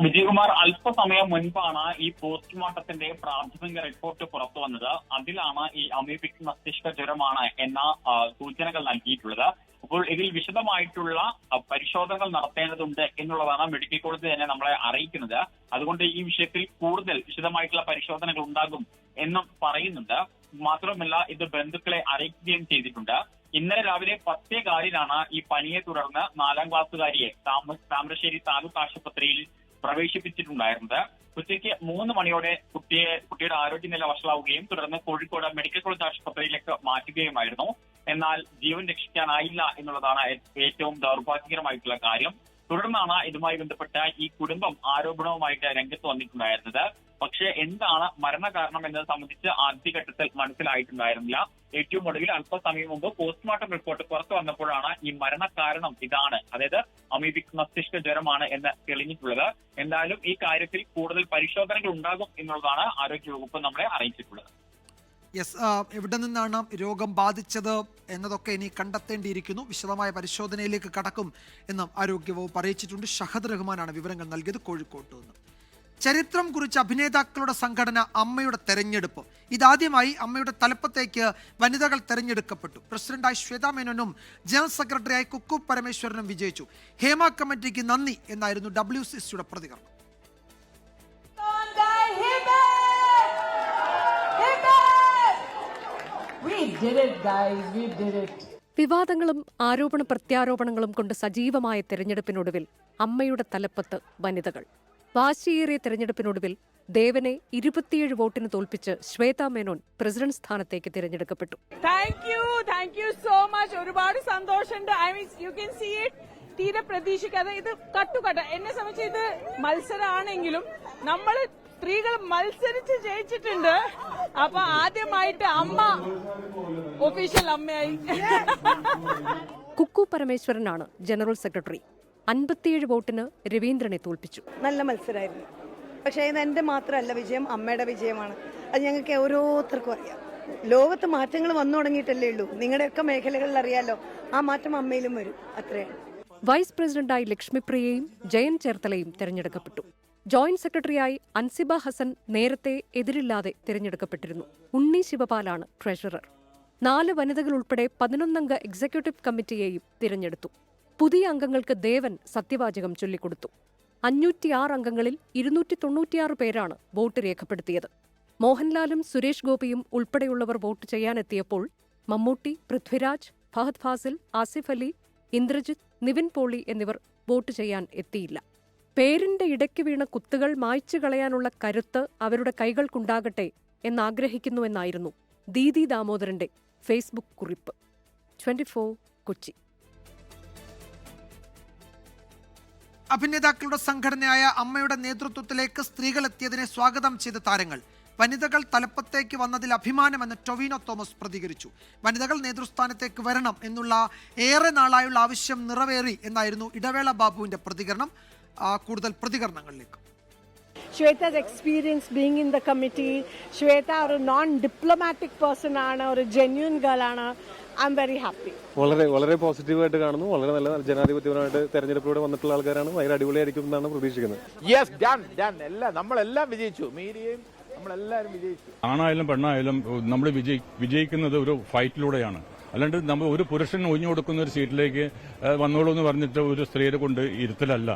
വിജയകുമാർ, അല്പസമയം മുൻപാണ് ഈ പോസ്റ്റ്മോർട്ടത്തിന്റെ പ്രാഥമിക റിപ്പോർട്ട് പുറത്തു വന്നത്. അതിലാണ് ഈ അമീബിക് മസ്തിഷ്ക ജ്വരമാണ് എന്ന സൂചനകൾ നൽകിയിട്ടുള്ളത്. അപ്പോൾ ഇതിൽ വിശദമായിട്ടുള്ള പരിശോധനകൾ നടത്തേണ്ടതുണ്ട് എന്നുള്ളതാണ് മെഡിക്കൽ കോളേജ് തന്നെ നമ്മളെ അറിയിക്കുന്നത്. അതുകൊണ്ട് ഈ വിഷയത്തിൽ കൂടുതൽ വിശദമായിട്ടുള്ള പരിശോധനകൾ ഉണ്ടാകും എന്നും പറയുന്നുണ്ട്. മാത്രമല്ല, ഇത് ബന്ധുക്കളെ അറിയിക്കുകയും ചെയ്തിട്ടുണ്ട്. ഇന്നലെ രാവിലെ 10:15-നാണ് ഈ പനിയെ തുടർന്ന് 4ാം ക്ലാസ്സുകാരിയെ താമരശ്ശേരി താലൂക്ക് ആശുപത്രിയിൽ പ്രവേശിപ്പിച്ചിട്ടുണ്ടായിരുന്നത്. ഉച്ചയ്ക്ക് 3 മണിയോടെ കുട്ടിയുടെ ആരോഗ്യനില വഷളാവുകയും തുടർന്ന് കോഴിക്കോട് മെഡിക്കൽ കോളേജ് ആശുപത്രിയിലേക്ക് മാറ്റുകയുമായിരുന്നു. എന്നാൽ ജീവൻ രക്ഷിക്കാനായില്ല എന്നുള്ളതാണ് ഏറ്റവും ദൗർഭാഗ്യകരമായിട്ടുള്ള കാര്യം. തുടർന്നാണ് ഇതുമായി ബന്ധപ്പെട്ട ഈ കുടുംബം ആരോപണവുമായിട്ട് രംഗത്ത് വന്നിട്ടുണ്ടായിരുന്നത്. പക്ഷേ എന്താണ് മരണകാരണം എന്നത് സംബന്ധിച്ച് ആദ്യഘട്ടത്തിൽ മനസ്സിലായിട്ടുണ്ടായിരുന്നില്ല. ഏറ്റവും ഒടുവിൽ അല്പസമയം മുമ്പ് പോസ്റ്റ്മോർട്ടം റിപ്പോർട്ട് പുറത്തു വന്നപ്പോഴാണ് ഈ മരണകാരണം ഇതാണ്, അതായത് അമീബിക് മസ്തിഷ്ക ജ്വരമാണ് എന്ന് തെളിഞ്ഞിട്ടുള്ളത്. എന്തായാലും ഈ കാര്യത്തിൽ കൂടുതൽ പരിശോധനകൾ ഉണ്ടാകും എന്നുള്ളതാണ് ആരോഗ്യവകുപ്പ് നമ്മളെ അറിയിച്ചിട്ടുള്ളത്. യെസ്, എവിടെ നിന്നാണ് രോഗം ബാധിച്ചത് എന്നതൊക്കെ ഇനി കണ്ടെത്തേണ്ടിയിരിക്കുന്നു. വിശദമായ പരിശോധനയിലേക്ക് കടക്കും എന്ന് ആരോഗ്യവകുപ്പ് അറിയിച്ചിട്ടുണ്ട്. ഷഹദ് റഹ്മാനാണ് വിവരങ്ങൾ നൽകിയത് കോഴിക്കോട്ട് നിന്ന്. ചരിത്രം കുറിച്ച അഭിനേതാക്കളുടെ സംഘടന അമ്മയുടെ തെരഞ്ഞെടുപ്പ്. ഇതാദ്യമായി അമ്മയുടെ തലപ്പത്തേക്ക് വനിതകൾ തെരഞ്ഞെടുക്കപ്പെട്ടു. പ്രസിഡന്റായി ശ്വേതാ മേനോനും ജനറൽ സെക്രട്ടറിയായി കുക്കു പരമേശ്വരനും വിജയിച്ചു. ഹേമ കമ്മിറ്റിക്ക് നന്ദി എന്നായിരുന്നു WCCയുടെ പ്രതികരണം. വിവാദങ്ങളും ആരോപണ പ്രത്യാരോപണങ്ങളും കൊണ്ട് സജീവമായ തെരഞ്ഞെടുപ്പിനൊടുവിൽ അമ്മയുടെ തലപ്പത്ത് വനിതകൾ. വാശിയേറിയ തെരഞ്ഞെടുപ്പിനൊടുവിൽ ദേവനെ 27 വോട്ടിന് തോൽപ്പിച്ച് ശ്വേതാ മേനോൻ പ്രസിഡന്റ് സ്ഥാനത്തേക്ക് തിരഞ്ഞെടുക്കപ്പെട്ടു. Thank you so much. ഒരുപാട് സന്തോഷമുണ്ട്. You can see it. തീരെ പ്രതീക്ഷിക്കാതെ ഇത് കട്ടുകട്ട. എന്നെ സംബന്ധിച്ച് ഇത് മത്സരമാണെങ്കിലും നമ്മൾ സ്ത്രീകൾ മത്സരിച്ച് ജയിച്ചിട്ടുണ്ട്. അപ്പൊ ആദ്യമായിട്ട് അമ്മ ഒഫീഷ്യൽ അമ്മയായി. Kuku പരമേശ്വരനാണ് general secretary. 57 വോട്ടിന് രവീന്ദ്രനെ തോൽപ്പിച്ചു. നല്ല മത്സരമായിരുന്നു. പക്ഷേ ഇത് എൻ്റെ മാത്രമല്ല വിജയം, അമ്മയുടെ വിജയമാണ്. അത് ഞങ്ങൾക്ക് ഓരോരുത്തർക്കും അറിയാം. ലോകത്ത് മാറ്റങ്ങൾ വന്നു തുടങ്ങിയിട്ടല്ലേ ഉള്ളൂ. നിങ്ങളുടെയൊക്കെ മേഖലകളിൽ അറിയാലോ, ആ മാറ്റം അമ്മയിലും വരും. അത്രയാണ്. വൈസ് പ്രസിഡന്റായി ലക്ഷ്മിപ്രിയയും ജയൻ ചേർത്തലയും തെരഞ്ഞെടുക്കപ്പെട്ടു. ജോയിന്റ് സെക്രട്ടറിയായി അൻസിബ ഹസൻ നേരത്തെ എതിരില്ലാതെ തിരഞ്ഞെടുക്കപ്പെട്ടിരുന്നു. ഉണ്ണി ശിവപാലാണ് ട്രഷറർ. 4 വനിതകൾ ഉൾപ്പെടെ 11-അംഗ എക്സിക്യൂട്ടീവ് കമ്മിറ്റിയെയും തിരഞ്ഞെടുത്തു. പുതിയ അംഗങ്ങൾക്ക് ദേവൻ സത്യവാചകം ചൊല്ലിക്കൊടുത്തു. 506 അംഗങ്ങളിൽ 296 പേരാണ് വോട്ട് രേഖപ്പെടുത്തിയത്. മോഹൻലാലും സുരേഷ് ഗോപിയും ഉൾപ്പെടെയുള്ളവർ വോട്ട് ചെയ്യാനെത്തിയപ്പോൾ മമ്മൂട്ടി, പൃഥ്വിരാജ്, ഫഹദ് ഫാസിൽ, ആസിഫ് അലി, ഇന്ദ്രജിത്ത്, നിവിൻ പോളി എന്നിവർ വോട്ട് ചെയ്യാൻ എത്തിയില്ല. പേരിന്റെ ഇടയ്ക്ക് വീണ കുത്തുകൾ മായ്ച്ചു കളയാനുള്ള കരുത്ത് അവരുടെ കൈകൾക്കുണ്ടാകട്ടെ എന്നാഗ്രഹിക്കുന്നുവെന്നായിരുന്നു ദീദി ദാമോദരന്റെ ഫേസ്ബുക്ക് കുറിപ്പ്. 24 കൊച്ചി. അഭിനേതാക്കളുടെ സംഘടനയായ അമ്മയുടെ നേതൃത്വത്തിലേക്ക് സ്ത്രീകൾ എത്തിയതിനെ സ്വാഗതം ചെയ്ത താരങ്ങൾ. വനിതകൾ തലപ്പത്തേക്ക് വന്നതിൽ അഭിമാനമെന്ന് ടൊവിനോ തോമസ് പ്രതികരിച്ചു. വനിതകൾ നേതൃസ്ഥാനത്തേക്ക് വരണം എന്നുള്ള ഏറെ നാളായുള്ള ആവശ്യം നിറവേറി എന്നായിരുന്നു ഇടവേള ബാബുവിന്റെ പ്രതികരണം. കൂടുതൽ പ്രതികരണങ്ങളിലേക്ക്. Shweta's experience being in the committee, Shweta ഒരു non-diplomatic person ആണ്, ഒരു genuine girl ആണ്. I'm very happy. വളരെ പോസിറ്റീവായിട്ട് കാണുന്നു. വളരെ നല്ല ജനാധിപത്യപരമായിട്ട് തെരഞ്ഞെടുപ്പിലൂടെ വന്നിട്ടുള്ള ആൾക്കാരാണ്. ഭയങ്കര അടിപൊളിയായിരിക്കും എന്നാണ് പ്രതീക്ഷിക്കുന്നത്. യെസ്, നമ്മളെല്ലാം വിജയിച്ചു. മീഡിയയും നമ്മളെല്ലാവരും വിജയിച്ചു. ആണായാലും പെണ്ണായാലും നമ്മൾ വിജയിക്കുന്നത് ഒരു ഫൈറ്റിലൂടെയാണ്. അല്ലാണ്ട് നമ്മൾ ഒരു പുരുഷൻ ഒഴിഞ്ഞു കൊടുക്കുന്ന ഒരു സീറ്റിലേക്ക് വന്നോളൂ എന്ന് പറഞ്ഞിട്ട് ഒരു സ്ത്രീയെ കൊണ്ട് ഇരുത്തലല്ല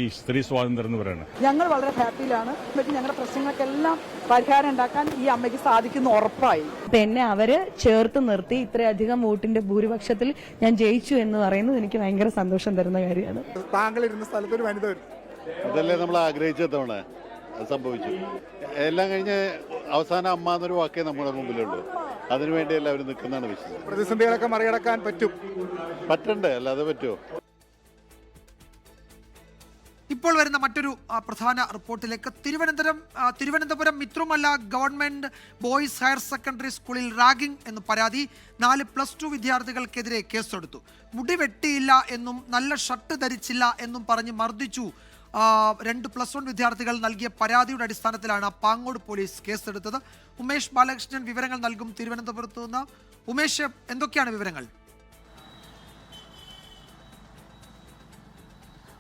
ഈ സ്ത്രീ സ്വാതന്ത്ര്യം എന്ന് പറയുന്നത്. ഞങ്ങൾ വളരെ ഹാപ്പിയിലാണ്. ഞങ്ങളുടെ പ്രശ്നങ്ങൾക്കെല്ലാം പരിഹാരം ഉണ്ടാക്കാൻ ഈ അമ്മയ്ക്ക് സാധിക്കുന്ന ഉറപ്പായി. എന്നെ അവര് ചേർത്ത് നിർത്തി ഇത്രയധികം വോട്ടിന്റെ ഭൂരിപക്ഷത്തിൽ ഞാൻ ജയിച്ചു എന്ന് പറയുന്നത് എനിക്ക് ഭയങ്കര സന്തോഷം തരുന്ന കാര്യമാണ്. താങ്കൾ ഇരുന്ന സ്ഥലത്ത് ഒരു വനിത വരും. അതല്ലേ നമ്മൾ ആഗ്രഹിച്ച തവണ സംഭവിച്ചു. എല്ലാം കഴിഞ്ഞ് അവസാനം അമ്മ എന്നൊരു വാക്കേ നമ്മുടെ മുമ്പിലുള്ളൂ. അതിനുവേണ്ടി എല്ലാവരും നിൽക്കുന്നതാണ് വിശ്വാസം. പ്രതിസന്ധികളൊക്കെ മറികടക്കാൻ പറ്റണ്ടേ, അല്ലാതെ പറ്റുമോ? ഇപ്പോൾ വരുന്ന മറ്റൊരു പ്രധാന റിപ്പോർട്ടിലേക്ക്. തിരുവനന്തപുരം മിത്രമല്ല ഗവൺമെന്റ് ബോയ്സ് ഹയർ സെക്കൻഡറി സ്കൂളിൽ റാഗിംഗ് എന്ന് പരാതി. 4 +2 വിദ്യാർത്ഥികൾക്കെതിരെ കേസെടുത്തു. മുടി വെട്ടിയില്ല എന്നും നല്ല ഷർട്ട് ധരിച്ചില്ല എന്നും പറഞ്ഞ് മർദ്ദിച്ചു. 2 +1 വിദ്യാർത്ഥികൾ നൽകിയ പരാതിയുടെ അടിസ്ഥാനത്തിലാണ് പാങ്ങോട് പോലീസ് കേസെടുത്തത്. ഉമേഷ് ബാലകൃഷ്ണൻ വിവരങ്ങൾ നൽകും തിരുവനന്തപുരത്ത് നിന്ന്. ഉമേഷ്, എന്തൊക്കെയാണ് വിവരങ്ങൾ?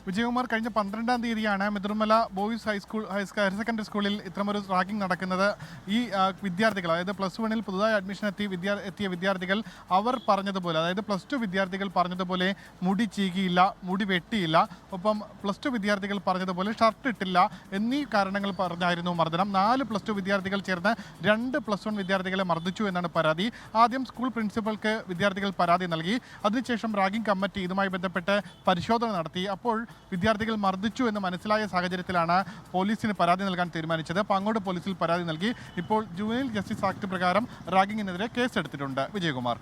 വിജയകുമാർ, കഴിഞ്ഞ 12-ാം തീയതിയാണ് മിത്രമല ബോയ്സ് ഹയർ സെക്കൻഡറി സ്കൂളിൽ ഇത്തരമൊരു റാഗിംഗ് നടക്കുന്നത്. ഈ വിദ്യാർത്ഥികൾ, അതായത് +1-ൽ പുതുതായി അഡ്മിഷൻ എത്തിയ വിദ്യാർത്ഥികൾ അവർ പറഞ്ഞതുപോലെ, അതായത് +2 വിദ്യാർത്ഥികൾ പറഞ്ഞതുപോലെ മുടി ചീകിയില്ല, മുടി വെട്ടിയില്ല, ഒപ്പം +2 വിദ്യാർത്ഥികൾ പറഞ്ഞതുപോലെ ഷർട്ട് ഇട്ടില്ല എന്നീ കാരണങ്ങൾ പറഞ്ഞായിരുന്നു മർദ്ദനം. 4 +2 വിദ്യാർത്ഥികൾ ചേർന്ന് 2 +1 വിദ്യാർത്ഥികളെ മർദ്ദിച്ചു എന്നാണ് പരാതി. ആദ്യം സ്കൂൾ പ്രിൻസിപ്പൽക്ക് വിദ്യാർത്ഥികൾ പരാതി നൽകി. അതിനുശേഷം റാഗിംഗ് കമ്മിറ്റി ഇതുമായി ബന്ധപ്പെട്ട് പരിശോധന നടത്തി. അപ്പോൾ വിദ്യാർത്ഥികൾ മർദ്ദിച്ചു എന്ന് മനസ്സിലായ സാഹചര്യത്തിലാണ് പോലീസിന് പരാതി നൽകാൻ തീരുമാനിച്ചത്. പാങ്ങോട് പോലീസിൽ പരാതി നൽകി. ഇപ്പോൾ ജുവനൈൽ ജസ്റ്റിസ് ആക്ട് പ്രകാരം റാഗിങ്ങിനെതിരെ കേസെടുത്തിട്ടുണ്ട്. വിജയകുമാർ.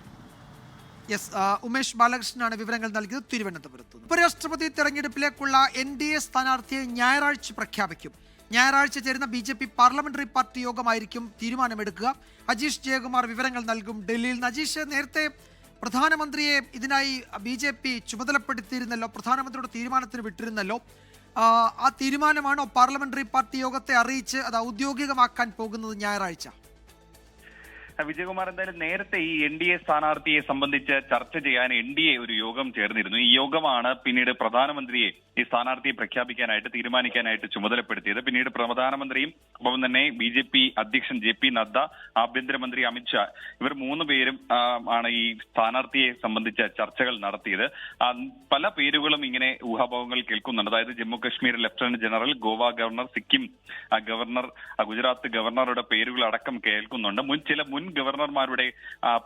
ഉമേഷ് ബാലകൃഷ്ണനാണ് വിവരങ്ങൾ നൽകിയത് തിരുവനന്തപുരത്ത്. ഉപരാഷ്ട്രപതി തെരഞ്ഞെടുപ്പിലേക്കുള്ള NDA സ്ഥാനാർത്ഥിയെ ഞായറാഴ്ച പ്രഖ്യാപിക്കും. ഞായറാഴ്ച ചേരുന്ന BJP പാർലമെന്ററി പാർട്ടി യോഗമായിരിക്കും തീരുമാനമെടുക്കുക. അജീഷ് ജയകുമാർ വിവരങ്ങൾ നൽകും ഡൽഹിയിൽ. അജീഷ്, നേരത്തെ പ്രധാനമന്ത്രിയെ ഇതിനായി BJP ചുമതലപ്പെടുത്തിയിരുന്നല്ലോ, പ്രധാനമന്ത്രിയുടെ തീരുമാനത്തിന് വിട്ടിരുന്നല്ലോ. ആ തീരുമാനമാണോ പാർലമെന്ററി പാർട്ടി യോഗത്തെ അറിയിച്ച് അത് ഔദ്യോഗികമാക്കാൻ പോകുന്നത് ഞായറാഴ്ച? വിജയകുമാർ, എന്തായാലും നേരത്തെ ഈ NDA സ്ഥാനാർത്ഥിയെ സംബന്ധിച്ച് ചർച്ച ചെയ്യാൻ NDA ഒരു യോഗം ചേർന്നിരുന്നു. ഈ യോഗമാണ് പിന്നീട് പ്രധാനമന്ത്രിയെ ഈ സ്ഥാനാർത്ഥിയെ പ്രഖ്യാപിക്കാനായിട്ട് തീരുമാനിക്കാനായിട്ട് ചുമതലപ്പെടുത്തിയത്. പിന്നീട് പ്രധാനമന്ത്രിയും ഒപ്പം തന്നെ BJP അധ്യക്ഷൻ JP നദ്ദ, ആഭ്യന്തരമന്ത്രി അമിത്ഷാ, ഇവർ 3 പേരും ആണ് ഈ സ്ഥാനാർത്ഥിയെ സംബന്ധിച്ച ചർച്ചകൾ നടത്തിയത്. പല പേരുകളും ഇങ്ങനെ ഊഹാപോഹങ്ങൾ കേൾക്കുന്നുണ്ട്. അതായത് Jammu Kashmir lieutenant general, Goa governor, Sikkim governor, Gujarat ഗവർണറുടെ പേരുകൾ അടക്കം കേൾക്കുന്നുണ്ട്. ചില മുൻ ഗവർണർമാരുടെ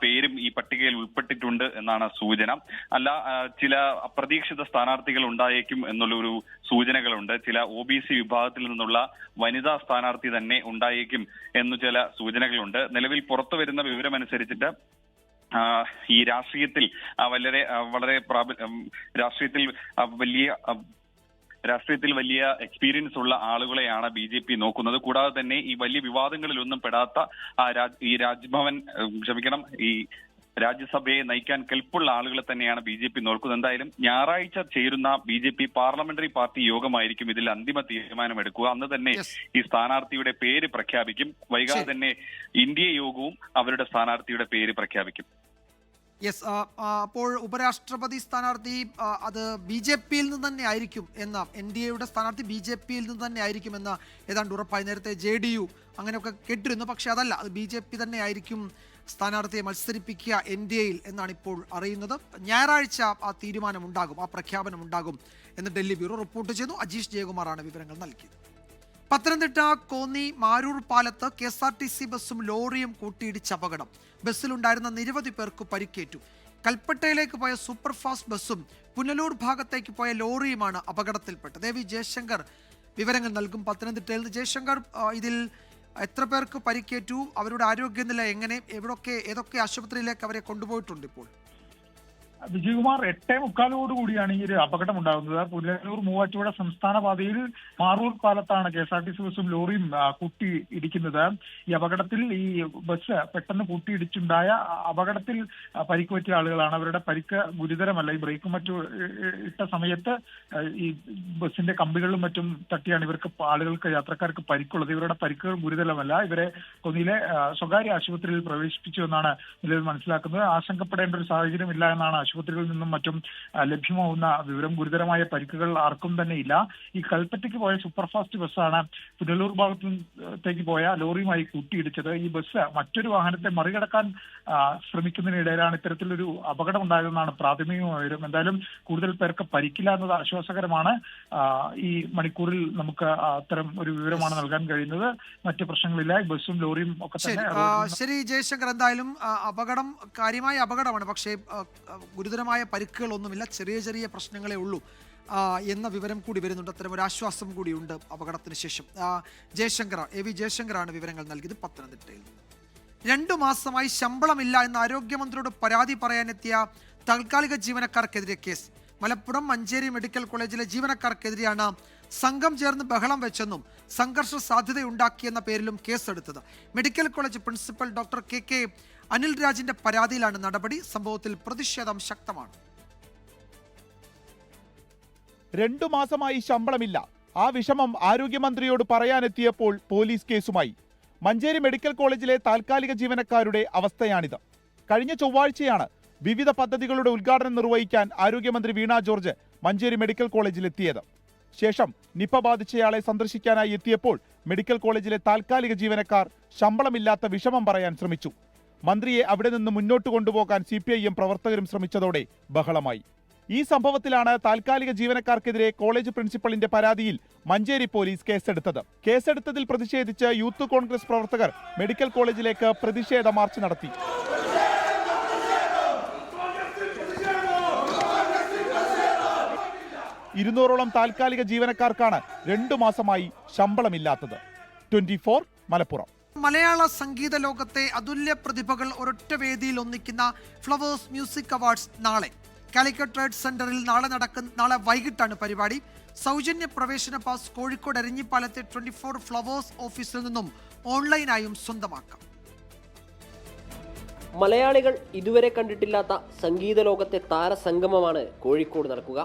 പേരും ഈ പട്ടികയിൽ ഉൾപ്പെട്ടിട്ടുണ്ട് എന്നാണ് സൂചന. ചില അപ്രതീക്ഷിത സ്ഥാനാർത്ഥികൾ ഉണ്ടായേക്കും എന്നുള്ളൊരു സൂചനകളുണ്ട്. ചില OBC വിഭാഗത്തിൽ നിന്നുള്ള വനിതാ സ്ഥാനാർത്ഥി തന്നെ ഉണ്ടായേക്കും എന്നു ചില സൂചനകളുണ്ട്. നിലവിൽ പുറത്തു വരുന്ന വിവരമനുസരിച്ചിട്ട് ഈ രാഷ്ട്രീയത്തിൽ രാഷ്ട്രീയത്തിൽ വലിയ എക്സ്പീരിയൻസ് ഉള്ള ആളുകളെയാണ് BJP നോക്കുന്നത്. കൂടാതെ തന്നെ ഈ വലിയ വിവാദങ്ങളിലൊന്നും പെടാത്ത ഈ രാജ്യസഭയെ നയിക്കാൻ കെൽപ്പുള്ള ആളുകളെ തന്നെയാണ് BJP നോക്കുന്നത്. എന്തായാലും ഞായറാഴ്ച ചേരുന്ന BJP പാർലമെന്ററി പാർട്ടി യോഗമായിരിക്കും ഇതിൽ അന്തിമ തീരുമാനമെടുക്കുക. അന്ന് തന്നെ ഈ സ്ഥാനാർത്ഥിയുടെ പേര് പ്രഖ്യാപിക്കും. വൈകാതെ തന്നെ ഇന്ത്യ യോഗവും അവരുടെ സ്ഥാനാർത്ഥിയുടെ പേര് പ്രഖ്യാപിക്കും. അപ്പോൾ ഉപരാഷ്ട്രപതി സ്ഥാനാർത്ഥി അത് BJP-യിൽ നിന്ന് തന്നെ ആയിരിക്കും എന്ന, NDA-യുടെ സ്ഥാനാർത്ഥി BJP-യിൽ നിന്ന് തന്നെ ആയിരിക്കും എന്ന ഏതാണ്ട് ഉറപ്പായി. നേരത്തെ JDU അങ്ങനെയൊക്കെ കേട്ടിരുന്നു, പക്ഷെ അതല്ല, അത് BJP തന്നെ ആയിരിക്കും സ്ഥാനാർത്ഥിയെ മത്സരിപ്പിക്കുക NDA-യിൽ എന്നാണ് ഇപ്പോൾ അറിയുന്നത്. ഞായറാഴ്ച ആ തീരുമാനമുണ്ടാകും, ആ പ്രഖ്യാപനമുണ്ടാകും എന്ന് ഡൽഹി ബ്യൂറോ റിപ്പോർട്ട് ചെയ്തു. അജീഷ് ജയകുമാറാണ് വിവരങ്ങൾ നൽകിയത്. പത്തനംതിട്ട കോന്നി മാരൂർ പാലത്ത് KSRTC ബസ്സും ലോറിയും കൂട്ടിയിടിച്ച് അപകടം. ബസ്സിലുണ്ടായിരുന്ന നിരവധി പേർക്ക് പരിക്കേറ്റു. കൽപ്പറ്റയിലേക്ക് പോയ സൂപ്പർ ഫാസ്റ്റ് ബസ്സും പുനലൂർ ഭാഗത്തേക്ക് പോയ ലോറിയുമാണ് അപകടത്തിൽപ്പെട്ടത്. ദേവി ജയശങ്കർ വിവരങ്ങൾ നൽകും പത്തനംതിട്ടയിൽ നിന്ന്. ജയശങ്കർ, ഇതിൽ എത്ര പേർക്ക് പരിക്കേറ്റു? അവരുടെ ആരോഗ്യനില എങ്ങനെ? ഏതൊക്കെ ആശുപത്രിയിലേക്ക് അവരെ കൊണ്ടുപോയിട്ടുണ്ട് ഇപ്പോൾ? വിജയകുമാർ 8:45 ഈ ഒരു അപകടം ഉണ്ടാകുന്നത്. പുനലൂർ മൂവാറ്റുപുഴ സംസ്ഥാന പാതയിൽ മാറൂർ പാലത്താണ് KSRTC ബസ്സും ലോറിയും കൂട്ടി ഇടിക്കുന്നത്. ഈ അപകടത്തിൽ ഈ ബസ് പെട്ടെന്ന് കൂട്ടിയിടിച്ചുണ്ടായ അപകടത്തിൽ പരിക്ക് പറ്റിയ ആളുകളാണ്. അവരുടെ പരിക്ക് ഗുരുതരമല്ല. ഈ ബ്രേക്കും മറ്റും ഇട്ട സമയത്ത് ഈ ബസ്സിന്റെ കമ്പികളിലും മറ്റും തട്ടിയാണ് ആളുകൾക്ക് യാത്രക്കാർക്ക് പരിക്കുള്ളത്. ഇവരുടെ പരിക്കുകൾ ഗുരുതരമല്ല. ഇവരെ കൊന്നിയിലെ സ്വകാര്യ ആശുപത്രിയിൽ പ്രവേശിപ്പിച്ചു എന്നാണ് നിലവിൽ മനസ്സിലാക്കുന്നത്. ആശങ്കപ്പെടേണ്ട ഒരു സാഹചര്യം ഇല്ല എന്നാണ് ആശുപത്രികളിൽ നിന്നും മറ്റും ലഭ്യമാവുന്ന വിവരം. ഗുരുതരമായ പരിക്കുകൾ ആർക്കും തന്നെ ഇല്ല. ഈ കൽപ്പറ്റയ്ക്ക് പോയ സൂപ്പർഫാസ്റ്റ് ബസ്സാണ് പുനലൂർ ഭാഗത്തേക്ക് പോയ ലോറിയുമായി കൂട്ടിയിടിച്ചത്. ഈ ബസ് മറ്റൊരു വാഹനത്തെ മറികടക്കാൻ ശ്രമിക്കുന്നതിനിടയിലാണ് ഇത്തരത്തിലൊരു അപകടം ഉണ്ടായതെന്നാണ് പ്രാഥമികമായ വിവരം. എന്തായാലും കൂടുതൽ പേർക്ക് പരിക്കില്ല എന്നത് ആശ്വാസകരമാണ്. ഈ മണിക്കൂറിൽ നമുക്ക് അത്തരം ഒരു വിവരമാണ് നൽകാൻ കഴിയുന്നത്. മറ്റു പ്രശ്നങ്ങളില്ല. ബസ്സും ലോറിയും ഒക്കെ തന്നെ. ശരി ജയശങ്കർ, എന്തായാലും അപകടം കാര്യമായ അപകടമാണ്. പക്ഷേ ഗുരുതരമായ പരിക്കുകളൊന്നുമില്ല, ചെറിയ ചെറിയ പ്രശ്നങ്ങളേ ഉള്ളൂ എന്ന വിവരം കൂടി വരുന്നുണ്ട്. അത്തരം ഒരു ആശ്വാസം കൂടിയുണ്ട് അപകടത്തിന് ശേഷം. AV ജയശങ്കറാണ് വിവരങ്ങൾ നൽകിയത് പത്തനംതിട്ടയിൽ. 2 മാസമായി ശമ്പളമില്ല എന്ന ആരോഗ്യമന്ത്രിയോട് പരാതി പറയാനെത്തിയ താൽക്കാലിക ജീവനക്കാർക്കെതിരെ കേസ്. മലപ്പുറം മഞ്ചേരി മെഡിക്കൽ കോളേജിലെ ജീവനക്കാർക്കെതിരെയാണ് സംഘം ചേർന്ന് ബഹളം വെച്ചെന്നും സംഘർഷ സാധ്യതയുണ്ടാക്കിയെന്ന പേരിലും കേസെടുത്തത്. Medical college principal doctor KK Anil രാജിന്റെ പരാതിയിലാണ് നടപടി. സംഭവത്തിൽ പ്രതിഷേധം ശക്തമാണ്. 2 മാസമായി ശമ്പളമില്ല. ആ വിഷമം ആരോഗ്യമന്ത്രിയോട് പറയാനെത്തിയപ്പോൾ പോലീസ് കേസുമായി. മഞ്ചേരി മെഡിക്കൽ കോളേജിലെ താൽക്കാലിക ജീവനക്കാരുടെ അവസ്ഥയാണിത്. കഴിഞ്ഞ ചൊവ്വാഴ്ചയാണ് വിവിധ പദ്ധതികളുടെ ഉദ്ഘാടനം നിർവഹിക്കാൻ ആരോഗ്യമന്ത്രി വീണ ജോർജ് മഞ്ചേരി മെഡിക്കൽ കോളേജിലെത്തിയത്. ശേഷം നിപ ബാധിച്ചയാളെ സന്ദർശിക്കാനായി എത്തിയപ്പോൾ മെഡിക്കൽ കോളേജിലെ താൽക്കാലിക ജീവനക്കാർ ശമ്പളമില്ലാത്ത വിഷമം പറയാൻ ശ്രമിച്ചു. മന്ത്രിയെ അവിടെ നിന്ന് മുന്നോട്ട് കൊണ്ടുപോകാൻ CPIM പ്രവർത്തകരും ശ്രമിച്ചതോടെ ബഹളമായി. ഈ സംഭവത്തിലാണ് താൽക്കാലിക ജീവനക്കാർക്കെതിരെ കോളേജ് പ്രിൻസിപ്പലിന്റെ പരാതിയിൽ മഞ്ചേരി പോലീസ് കേസെടുത്തത്. കേസെടുത്തതിൽ പ്രതിഷേധിച്ച് യൂത്ത് കോൺഗ്രസ് പ്രവർത്തകർ മെഡിക്കൽ കോളേജിലേക്ക് പ്രതിഷേധ മാർച്ച് നടത്തി. 200ഓളം താൽക്കാലിക ജീവനക്കാർക്കാണ് 2 മാസമായി ശമ്പളമില്ലാത്തത്. 24 മലപ്പുറം. മലയാള സംഗീത ലോകത്തെ അതുല്യ പ്രതിഭകൾ ഒരൊറ്റ വേദിയിൽ ഒന്നിക്കുന്ന ഫ്ലവേഴ്സ് മ്യൂസിക് അവാർഡ്സ് നാളെ കാലിക്കറ്റ് ട്രേഡ് സെന്ററിൽ നാളെ വൈകിട്ടാണ് പരിപാടി. സൗജന്യ പ്രവേശന പാസ് കോഴിക്കോട് എരഞ്ഞിപ്പാലത്തെ 24 ഫ്ലവേഴ്സ് ഓഫീസിൽ നിന്നും ഓൺലൈനായും സ്വന്തമാക്കാം. മലയാളികൾ ഇതുവരെ കണ്ടിട്ടില്ലാത്ത സംഗീത ലോകത്തെ താരസംഗമമാണ് കോഴിക്കോട് നടക്കുക.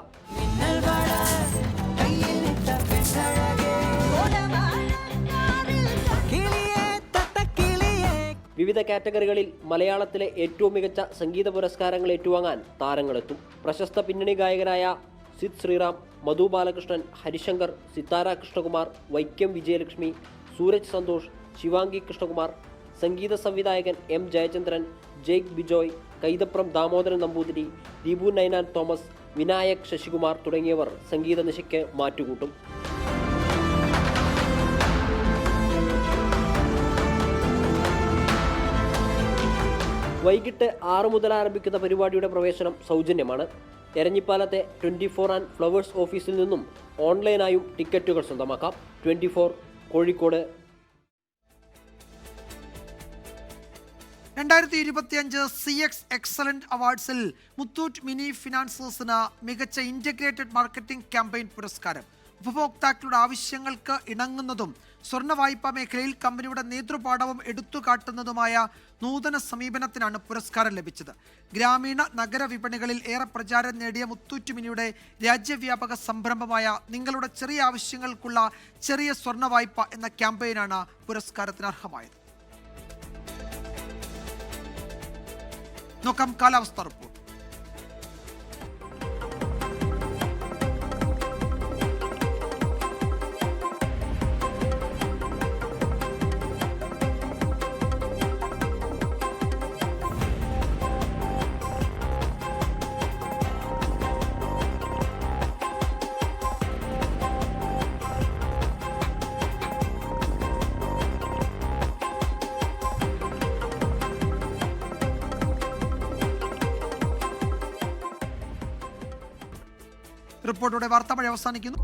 വിവിധ കാറ്റഗറികളിൽ മലയാളത്തിലെ ഏറ്റവും മികച്ച സംഗീത പുരസ്കാരങ്ങൾ ഏറ്റുവാങ്ങാൻ താരങ്ങളെത്തും. പ്രശസ്ത പിന്നണി ഗായകരായ സിദ് ശ്രീറാം, മധു ബാലകൃഷ്ണൻ, ഹരിശങ്കർ, സിത്താര കൃഷ്ണകുമാർ, വൈക്കം വിജയലക്ഷ്മി, സൂരജ് സന്തോഷ്, ശിവാംഗി കൃഷ്ണകുമാർ, സംഗീത സംവിധായകൻ M ജയചന്ദ്രൻ, ജേക്ക് ബിജോയ്, കൈതപ്രം ദാമോദരൻ നമ്പൂതിരി, ദീപു നൈനാൻ തോമസ്, വിനായക് ശശികുമാർ തുടങ്ങിയവർ സംഗീത നിശയ്ക്ക് മാറ്റുകൂട്ടും. വൈകിട്ട് 6 മുതൽ ആരംഭിക്കുന്ന പരിപാടിയുടെ പ്രവേശനം സൗജന്യമാണ്. എരഞ്ഞിപ്പാലത്തെ 24 ആൻഡ് ഫ്ലവേഴ്സ് ഓഫീസിൽ നിന്നും ഓൺലൈനായും ടിക്കറ്റുകൾ സ്വന്തമാക്കാം. 24 കോഴിക്കോട്. 2025 CX എക്സലന്റ് അവാർഡ്സിൽ മുത്തൂറ്റ് മിനി ഫിനാൻസേഴ്സിന് മികച്ച ഇന്റഗ്രേറ്റഡ് മാർക്കറ്റിംഗ് ക്യാമ്പയിൻ പുരസ്കാരം. ഉപഭോക്താക്കളുടെ ആവശ്യങ്ങൾക്ക് ഇണങ്ങുന്നതും സ്വർണ്ണ വായ്പാ മേഖലയിൽ കമ്പനിയുടെ നേതൃപാഠവും എടുത്തുകാട്ടുന്നതുമായ നൂതന സമീപനത്തിനാണ് പുരസ്കാരം ലഭിച്ചത്. ഗ്രാമീണ നഗര വിപണികളിൽ ഏറെ പ്രചാരം നേടിയ മുത്തൂറ്റ് മിനിയുടെ രാജ്യവ്യാപക സംരംഭമായ നിങ്ങളുടെ ചെറിയ ആവശ്യങ്ങൾക്കുള്ള ചെറിയ സ്വർണ്ണ വായ്പ എന്ന ക്യാമ്പയിനാണ് പുരസ്കാരത്തിന് അർഹമായത്. നോക്കാം കാലാവസ്ഥ റിപ്പോർട്ട്. റിപ്പോർട്ടോടെ വാർത്താമഴ അവസാനിക്കുന്നു.